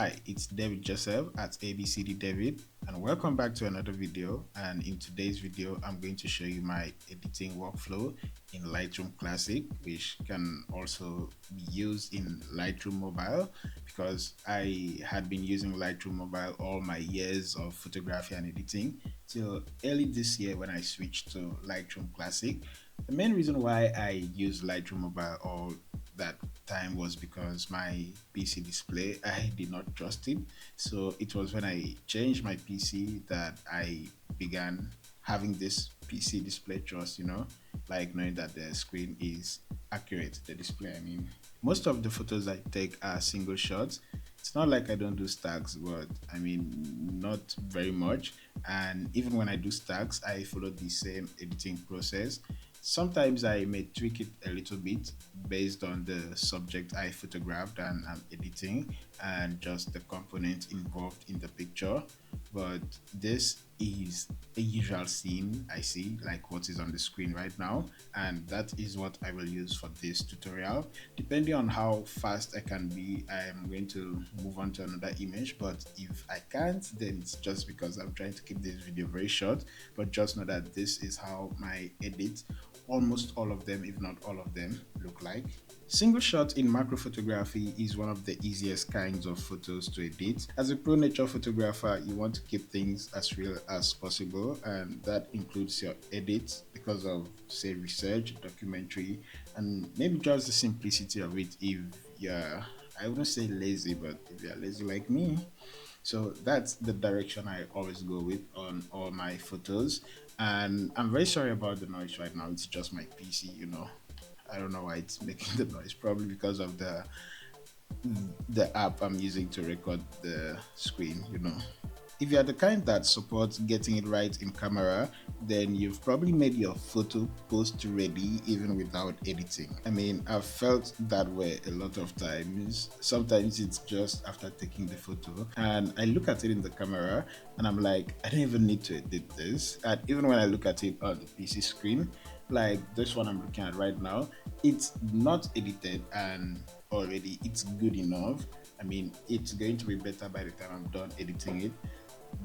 Hi, it's David Joseph at ABCD David, and welcome back to another video. And in today's video, I'm going to show you my editing workflow in Lightroom Classic, which can also be used in Lightroom Mobile because I had been using Lightroom Mobile all my years of photography and editing till early this year when I switched to Lightroom Classic. The main reason why I use Lightroom Mobile all that time was because my PC display, I did not trust it. So it was when I changed my PC that I began having this PC display trust, like knowing that the screen is accurate, the display, I mean. Most of the photos I take are single shots. It's not like I don't do stacks, but I mean, not very much. And even when I do stacks, I follow the same editing process. Sometimes I may tweak it a little bit based on the subject I photographed and I'm editing and just the component involved in the picture. But this is a usual scene I see, like what is on the screen right now, and that is what I will use for this tutorial. Depending on how fast I can be, I am going to move on to another image, but if I can't, then it's just because I'm trying to keep this video very short. But just know that this is how my edit, almost all of them if not all of them, look like. Single shot in macro photography is one of the easiest kinds of photos to edit. As a pro nature photographer, you want to keep things as real as possible, and that includes your edits because of, say, research, documentary, and maybe just the simplicity of it if you're, I wouldn't say lazy, but if you're lazy like me. So that's the direction I always go with on all my photos. And I'm very sorry about the noise right now. It's just my PC. I don't know why it's making the noise. Probably because of the app I'm using to record the screen. If you're the kind that supports getting it right in camera, then you've probably made your photo post ready even without editing. I mean, I've felt that way a lot of times. Sometimes it's just after taking the photo and I look at it in the camera and I'm like, I don't even need to edit this. And even when I look at it on the PC screen, like this one I'm looking at right now, it's not edited and already it's good enough. I mean, it's going to be better by the time I'm done editing it.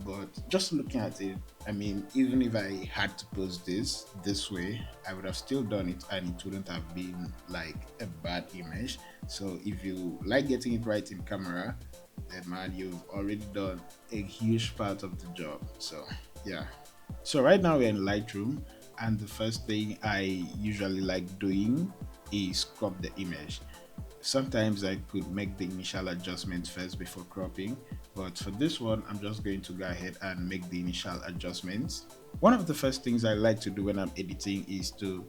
But just looking at it, I mean, even if I had to post this way, I would have still done it and it wouldn't have been like a bad image. So if you like getting it right in camera, then man, you've already done a huge part of the job. So yeah. So right now we're in Lightroom, and the first thing I usually like doing is crop the image. Sometimes I could make the initial adjustment first before cropping, but for this one, I'm just going to go ahead and make the initial adjustments. One of the first things I like to do when I'm editing is to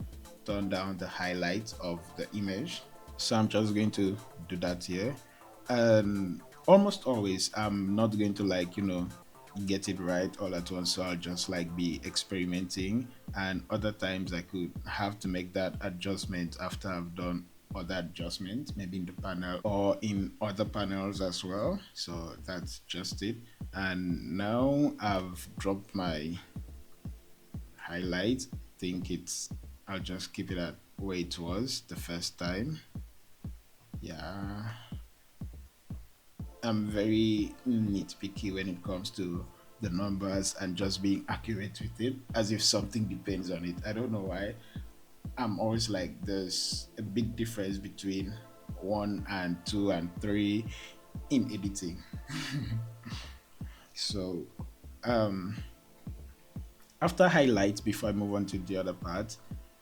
turn down the highlights of the image. So I'm just going to do that here. And almost always, I'm not going to get it right all at once, so I'll just like be experimenting, and other times I could have to make that adjustment after I've done other adjustments, maybe in the panel or in other panels as well. So that's just it. And now I've dropped my highlight. Think it's, I'll just keep it at where it was the first time. Yeah, I'm very nitpicky when it comes to the numbers and just being accurate with it, as if something depends on it. I don't know why. I'm always like, there's a big difference between 1 and 2 and 3 in editing. So after highlights, before I move on to the other part,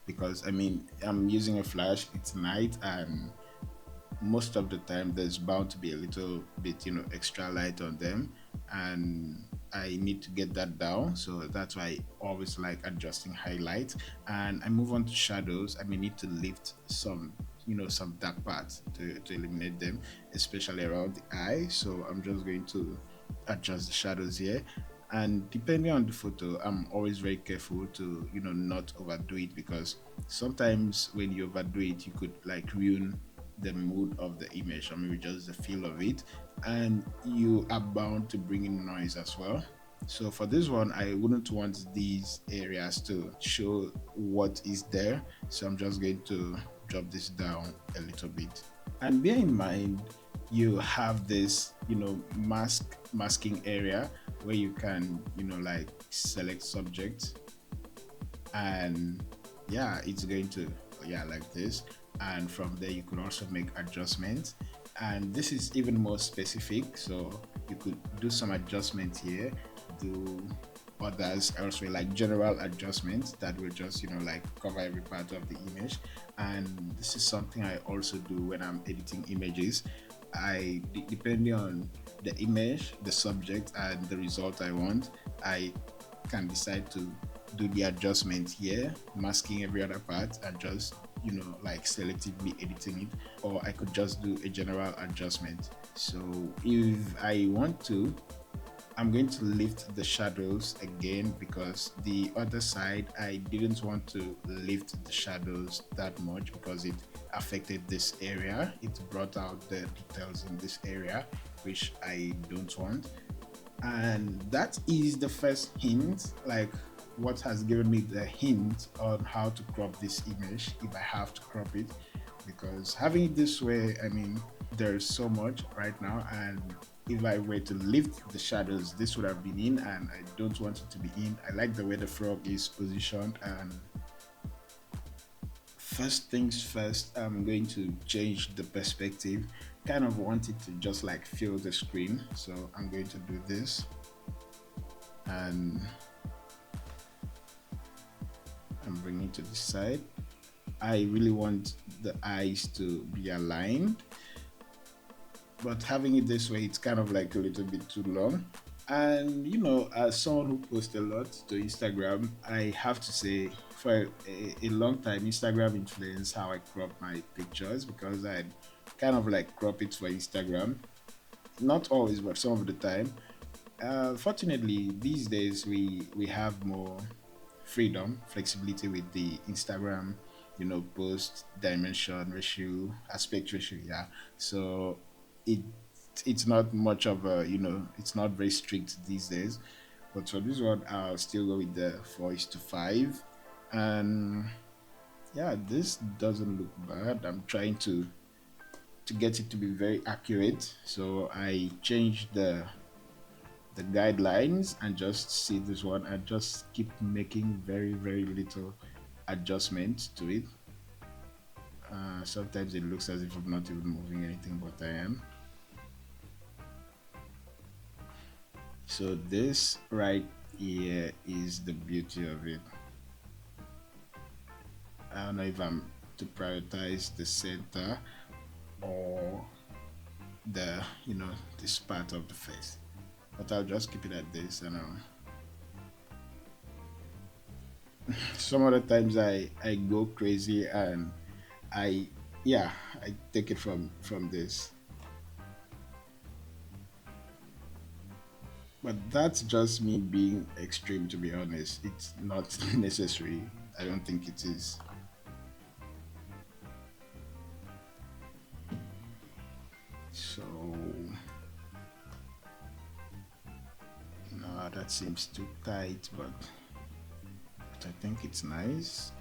because I mean, I'm using a flash, it's night, and most of the time there's bound to be a little bit extra light on them, and I need to get that down. So that's why I always like adjusting highlights. And I move on to shadows. I may need to lift some dark parts to eliminate them, especially around the eye. So I'm just going to adjust the shadows here. And depending on the photo, I'm always very careful to not overdo it, because sometimes when you overdo it, you could like ruin the mood of the image, or maybe just the feel of it, and you are bound to bring in noise as well. So for this one, I wouldn't want these areas to show what is there, so I'm just going to drop this down a little bit. And bear in mind, you have this, masking area where you can, like select subject, and yeah, it's going to, yeah, like this. And from there you could also make adjustments, and this is even more specific, so you could do some adjustments here, do others elsewhere, like general adjustments that will just, like cover every part of the image. And this is something I also do when I'm editing images. Depending on the image, the subject, and the result I want, I can decide to do the adjustment here, masking every other part, and just, like selectively editing it. Or I could just do a general adjustment. So if I want to, I'm going to lift the shadows again, because the other side I didn't want to lift the shadows that much because it affected this area. It brought out the details in this area, which I don't want. And that is the first hint, like what has given me the hint on how to crop this image if I have to crop it. Because having it this way, I mean, there's so much right now, and if I were to lift the shadows, this would have been in, and I don't want it to be in. I like the way the frog is positioned. And first things first, I'm going to change the perspective. Kind of want it to just like fill the screen, so I'm going to do this, and I'm bringing it to the side. I really want the eyes to be aligned, but having it this way, it's kind of like a little bit too long. And as someone who posts a lot to Instagram, I have to say, for a long time, Instagram influenced how I crop my pictures, because I kind of like crop it for Instagram. Not always, but some of the time. Fortunately, these days we have more freedom, flexibility with the Instagram, post dimension ratio, aspect ratio. Yeah, so it it's not much of a, it's not very strict these days. But for this one, I'll still go with the 4:5, and yeah, this doesn't look bad. I'm trying to get it to be very accurate, so I changed the guidelines and just see this one and just keep making very, very little adjustments to it. Sometimes it looks as if I'm not even moving anything, but I am. So this right here is the beauty of it. I don't know if I'm to prioritize the center or the, this part of the face, but I'll just keep it at this. And some other times I go crazy, and I yeah, I take it from this. But that's just me being extreme, to be honest. It's not necessary. I don't think it is. So no, that seems too tight, but I think it's nice.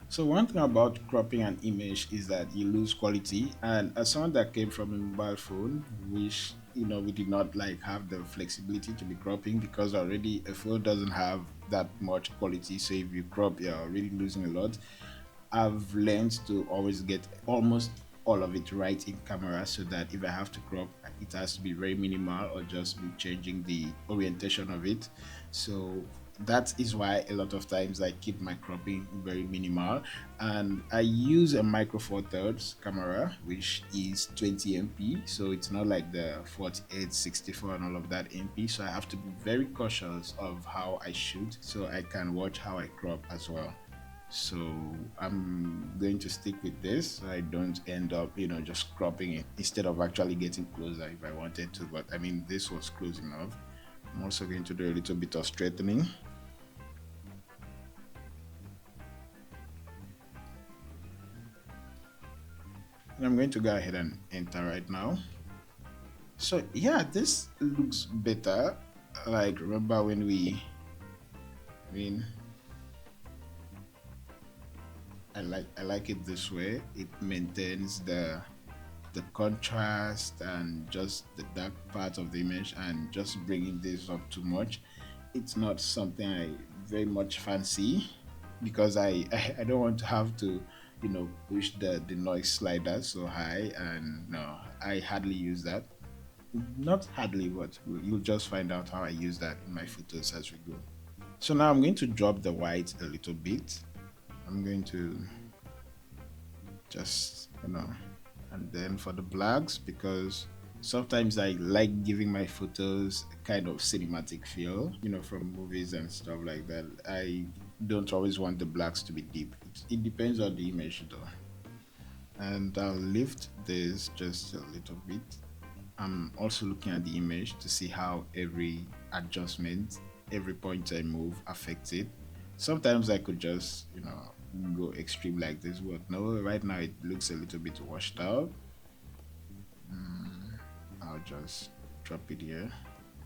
So one thing about cropping an image is that you lose quality. And as someone that came from a mobile phone, which we did not like have the flexibility to be cropping, because already a phone doesn't have that much quality. So if you crop, you're really losing a lot. I've learned to always get almost all of it right in camera, so that if I have to crop, it has to be very minimal or just be changing the orientation of it. So that is why a lot of times I keep my cropping very minimal, and I use a micro four thirds camera, which is 20 MP. So it's not like the 48, 64 and all of that MP. So I have to be very cautious of how I shoot, so I can watch how I crop as well. So I'm going to stick with this, so I don't end up, just cropping it instead of actually getting closer if I wanted to. But I mean, this was close enough. I'm also going to do a little bit of straightening. And I'm going to go ahead and enter right now. So yeah, this looks better. Like, remember when I mean, I like it this way. It maintains the contrast and just the dark part of the image, and just bringing this up too much, it's not something I very much fancy, because I don't want to have to push the noise slider so high. And no, I hardly use that. Not hardly, but you'll just find out how I use that in my photos as we go. So now I'm going to drop the white a little bit. I'm going to just and then for the blacks, because sometimes I like giving my photos a kind of cinematic feel, from movies and stuff like that. I don't always want the blacks to be deep. It depends on the image though. And I'll lift this just a little bit. I'm also looking at the image to see how every adjustment, every point I move affects it. Sometimes I could just go extreme like this, but no, right now it looks a little bit washed out. I'll just drop it here.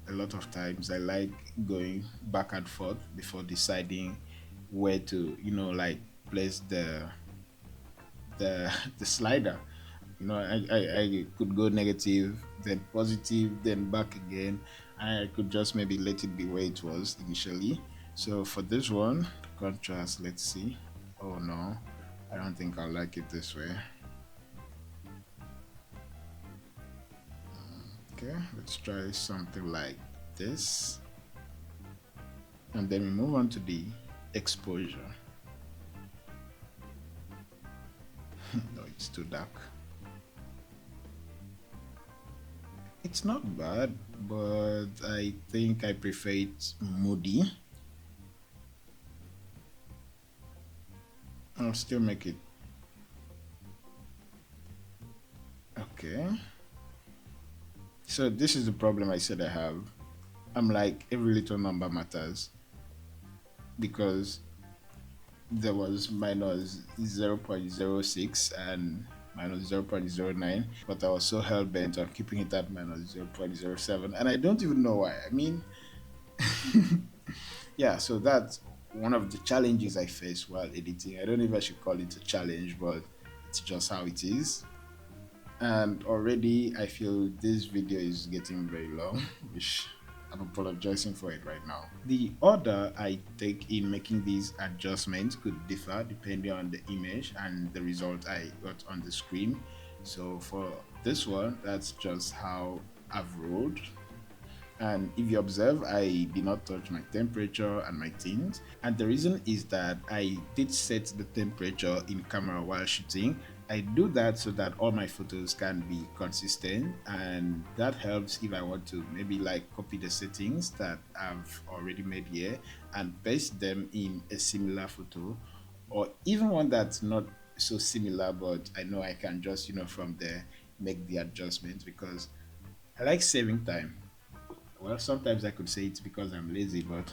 A lot of times I like going back and forth before deciding where to like place the the slider. I could go negative, then positive, then back again. I could just maybe let it be where it was initially. So for this one, contrast, let's see. Oh no, I don't think I like it this way. Okay, let's try something like this. And then we move on to the exposure. No, it's too dark. It's not bad, but I think I prefer it moody. I'll still make it okay. So this is the problem I said I have. I'm like, every little number matters, because there was minus 0.06 and minus 0.09, but I was so hell bent on keeping it at minus 0.07, and I don't even know why. I mean, yeah, so that's one of the challenges I face while editing. I don't know if I should call it a challenge, but it's just how it is. And already I feel this video is getting very long, which I'm apologizing for it right now. The order I take in making these adjustments could differ depending on the image and the result I got on the screen. So for this one, that's just how I've rolled. And if you observe, I did not touch my temperature and my tint, and the reason is that I did set the temperature in camera while shooting. I do that so that all my photos can be consistent, and that helps if I want to maybe like copy the settings that I've already made here and paste them in a similar photo, or even one that's not so similar, but I know I can just from there make the adjustments, because I like saving time. Well, sometimes I could say it's because I'm lazy, but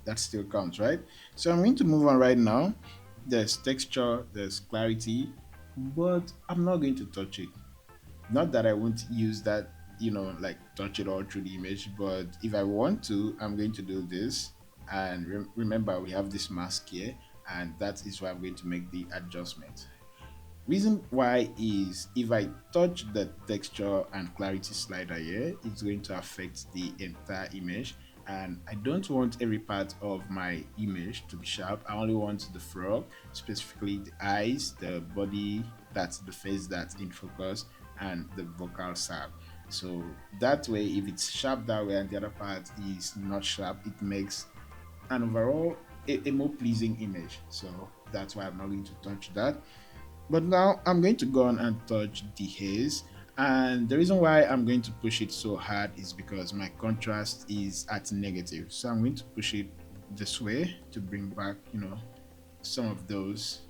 that still counts, right? So I'm going to move on right now. There's texture, there's clarity, but I'm not going to touch it. Not that I won't use that, like touch it all through the image, but if I want to, I'm going to do this. And remember, we have this mask here, and that is why I'm going to make the adjustment. Reason why is, if I touch the texture and clarity slider here, it's going to affect the entire image, and I don't want every part of my image to be sharp. I only want the frog, specifically the eyes, the body, that's the face that's in focus, and the vocal sound. So that way, if it's sharp that way and the other part is not sharp, it makes an overall a more pleasing image. So that's why I'm not going to touch that. But now I'm going to go on and touch the haze. And the reason why I'm going to push it so hard is because my contrast is at negative. So I'm going to push it this way to bring back, some of those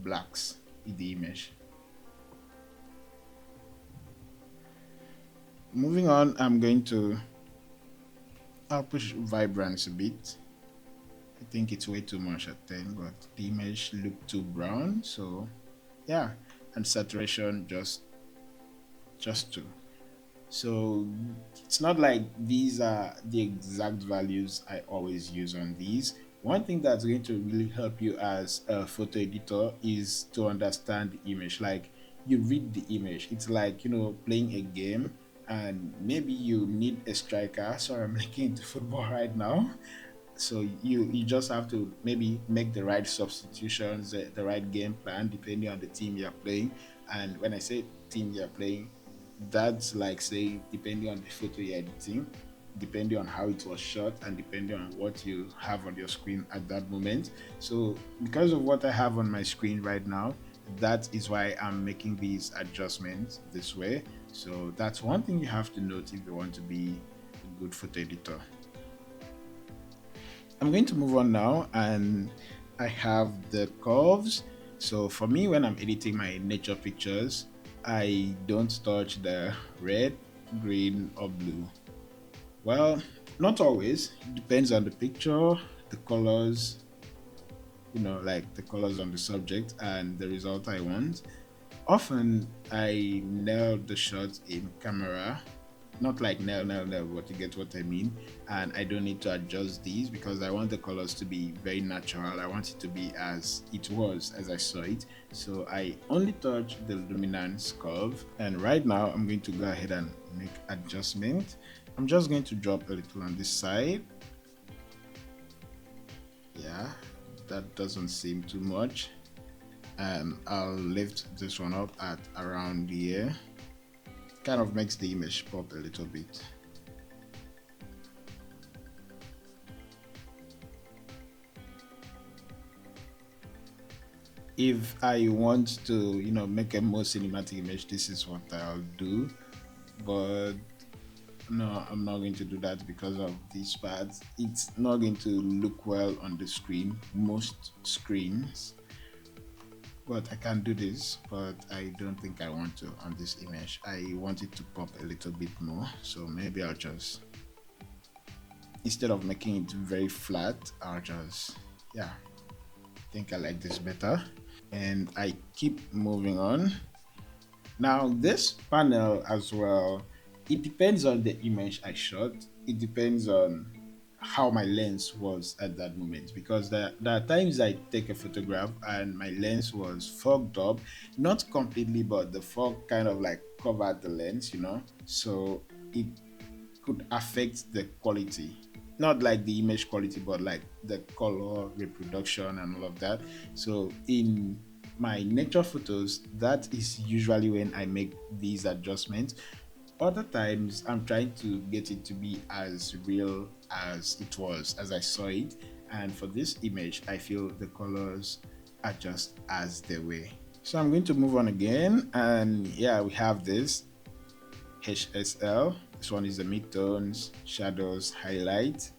blacks in the image. Moving on, I'll push vibrance a bit. I think it's way too much at 10, but the image looked too brown. So yeah, and saturation just 2. So it's not like these are the exact values I always use on these. One thing that's going to really help you as a photo editor is to understand the image. Like, you read the image. It's like, playing a game, and maybe you need a striker. Sorry, I'm looking into football right now. So you just have to maybe make the right substitutions, the right game plan depending on the team you're playing. And when I say team you're playing, that's like, say, depending on the photo you're editing, depending on how it was shot, and depending on what you have on your screen at that moment. So because of what I have on my screen right now, that is why I'm making these adjustments this way. So that's one thing you have to note if you want to be a good photo editor. I'm going to move on now, and I have the curves. So for me, when I'm editing my nature pictures, I don't touch the red, green, or blue. Well, not always. It depends on the picture, the colors, like the colors on the subject and the result I want. Often I nail the shots in camera, not like nail, but you get what I mean. And I don't need to adjust these because I want the colors to be very natural. I want it to be as it was, as I saw it. So I only touch the luminance curve, and right now I'm going to go ahead and make adjustment. I'm just going to drop a little on this side. Yeah, that doesn't seem too much. And I'll lift this one up at around here. Kind of makes the image pop a little bit. If I want to, make a more cinematic image, this is what I'll do. But no, I'm not going to do that because of these parts. It's not going to look well on the screen, most screens. But I can do this, but I don't think I want to on this image. I want it to pop a little bit more, so maybe I'll just, instead of making it very flat, I'll just, yeah, I think I like this better. And I keep moving on. Now this panel as well, it depends on the image I shot. It depends on how my lens was at that moment, because there are times I take a photograph and my lens was fogged up, not completely, but the fog kind of like covered the lens, so it could affect the quality, not like the image quality, but like the color reproduction and all of that. So in my nature photos, that is usually when I make these adjustments. Other times I'm trying to get it to be as real as it was, as I saw it. And for this image, I feel the colors are just as they were. So I'm going to move on again, and yeah, we have this HSL. This one is the midtones, shadows, highlight.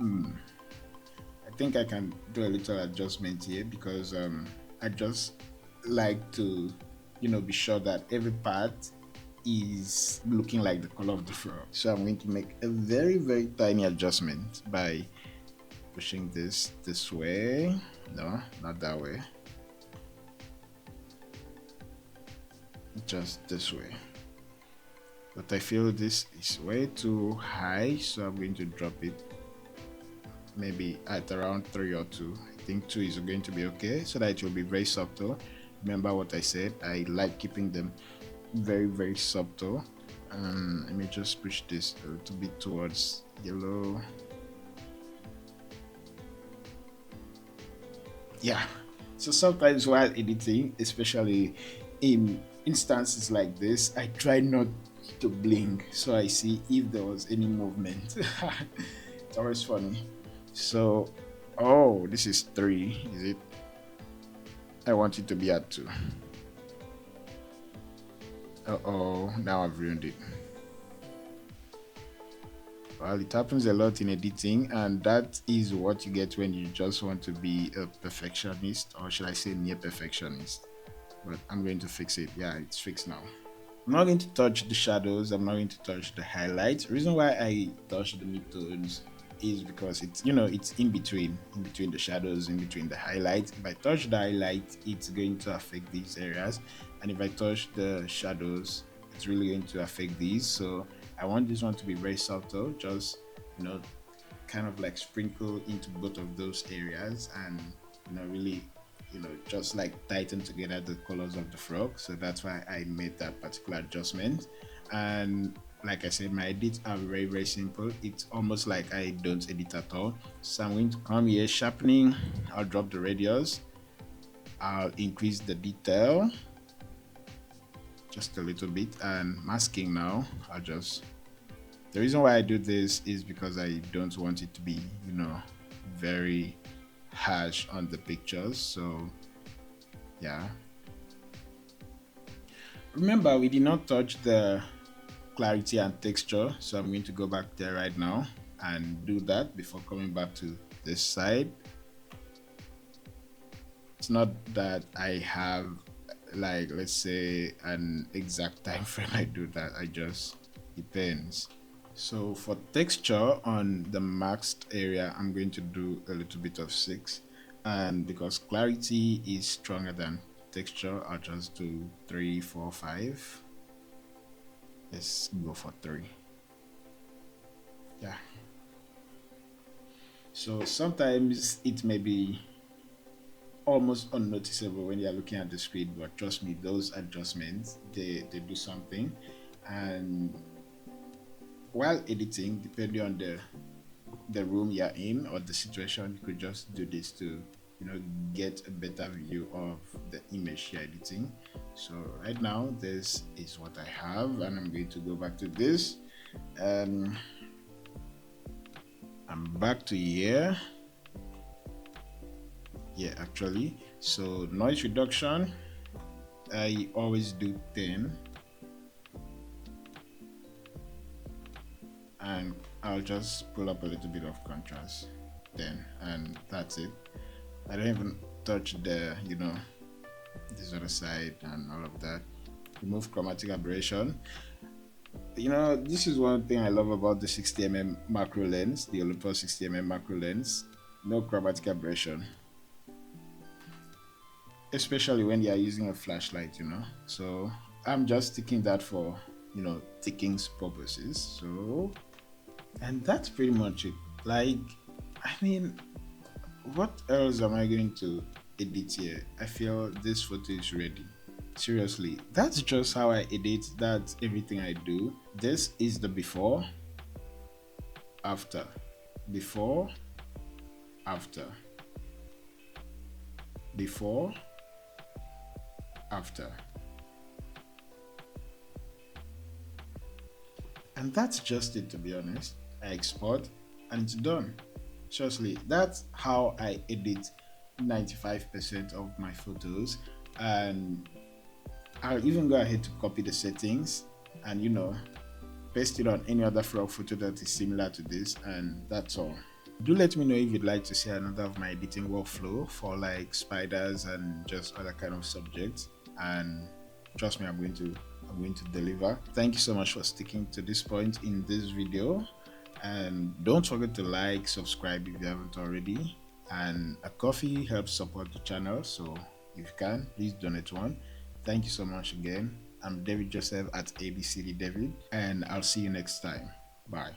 I think I can do a little adjustment here because I just like to, be sure that every part is looking like the color of the floor. So I'm going to make a very, very tiny adjustment by pushing this way. No, not that way. Just this way. But I feel this is way too high, so I'm going to drop it maybe at around 3 or 2. I think 2 is going to be okay, so that it will be very subtle. Remember what I said, I like keeping them very, very subtle. Let me just push this a little bit towards yellow. Yeah, so sometimes while editing, especially in instances like this, I try not to blink so I see if there was any movement. It's always funny. So, oh, this is 3, is it? I want it to be at 2. Uh-oh, now I've ruined it. Well, it happens a lot in editing, and that is what you get when you just want to be a perfectionist, or should I say near perfectionist. But I'm going to fix it. Yeah, it's fixed now. I'm not going to touch the shadows. I'm not going to touch the highlights. The reason why I touch the midtones is because it's, it's in between the shadows, in between the highlights. If I touch the highlight, it's going to affect these areas. and if I touch the shadows, it's really going to affect these. So I want this one to be very subtle, just you know kind of like sprinkle into both of those areas, and really just like tighten together the colors of the frog. So that's why I made that particular adjustment. And like I said, my edits are very, very simple. It's almost like I don't edit at all. So I'm going to come here, sharpening. I'll drop the radius. I'll increase the detail just a little bit, and masking now. I'll just The reason why I do this is because I don't want it to be, very harsh on the pictures. So yeah. Remember, we did not touch the clarity and texture. So I'm going to go back there right now and do that before coming back to this side. It's not that I have, like, let's say an exact time frame I do that. I just depends. So for texture on the maxed area, I'm going to do a little bit of 6, and because clarity is stronger than texture, I'll just do 3, 4, 5. Let's go for 3. Yeah. So sometimes it may be almost unnoticeable when you're looking at the screen, but trust me, those adjustments, they do something. And while editing, depending on the room you're in or the situation, you could just do this to get a better view of the image you're editing. So right now this is what I have, and I'm going to go back to this, and I'm back to here. Yeah, actually, so noise reduction, I always do 10, and I'll just pull up a little bit of contrast then, and that's it. I don't even touch the this other side and all of that. Remove chromatic aberration. This is one thing I love about the 60mm macro lens, the Olympus 60mm macro lens. No chromatic aberration, especially when you are using a flashlight. So I'm just sticking that for taking purposes. So, and that's pretty much it. Like, I mean, what else am I going to edit here? I feel this photo is ready. Seriously, that's just how I edit. That's everything I do. This is the before, after, before, after, before, after. And that's just it, to be honest. I export and it's done. Seriously, that's how I edit 95% of my photos. And I'll even go ahead to copy the settings and paste it on any other frog photo that is similar to this, and that's all. Do let me know if you'd like to see another of my editing workflow for like spiders and just other kind of subjects, and trust me, I'm going to deliver. Thank you so much for sticking to this point in this video, and don't forget to like, subscribe if you haven't already, and a coffee helps support the channel, so if you can, please donate one. Thank you so much again. I'm David Joseph at ABCD David, and I'll see you next time. Bye.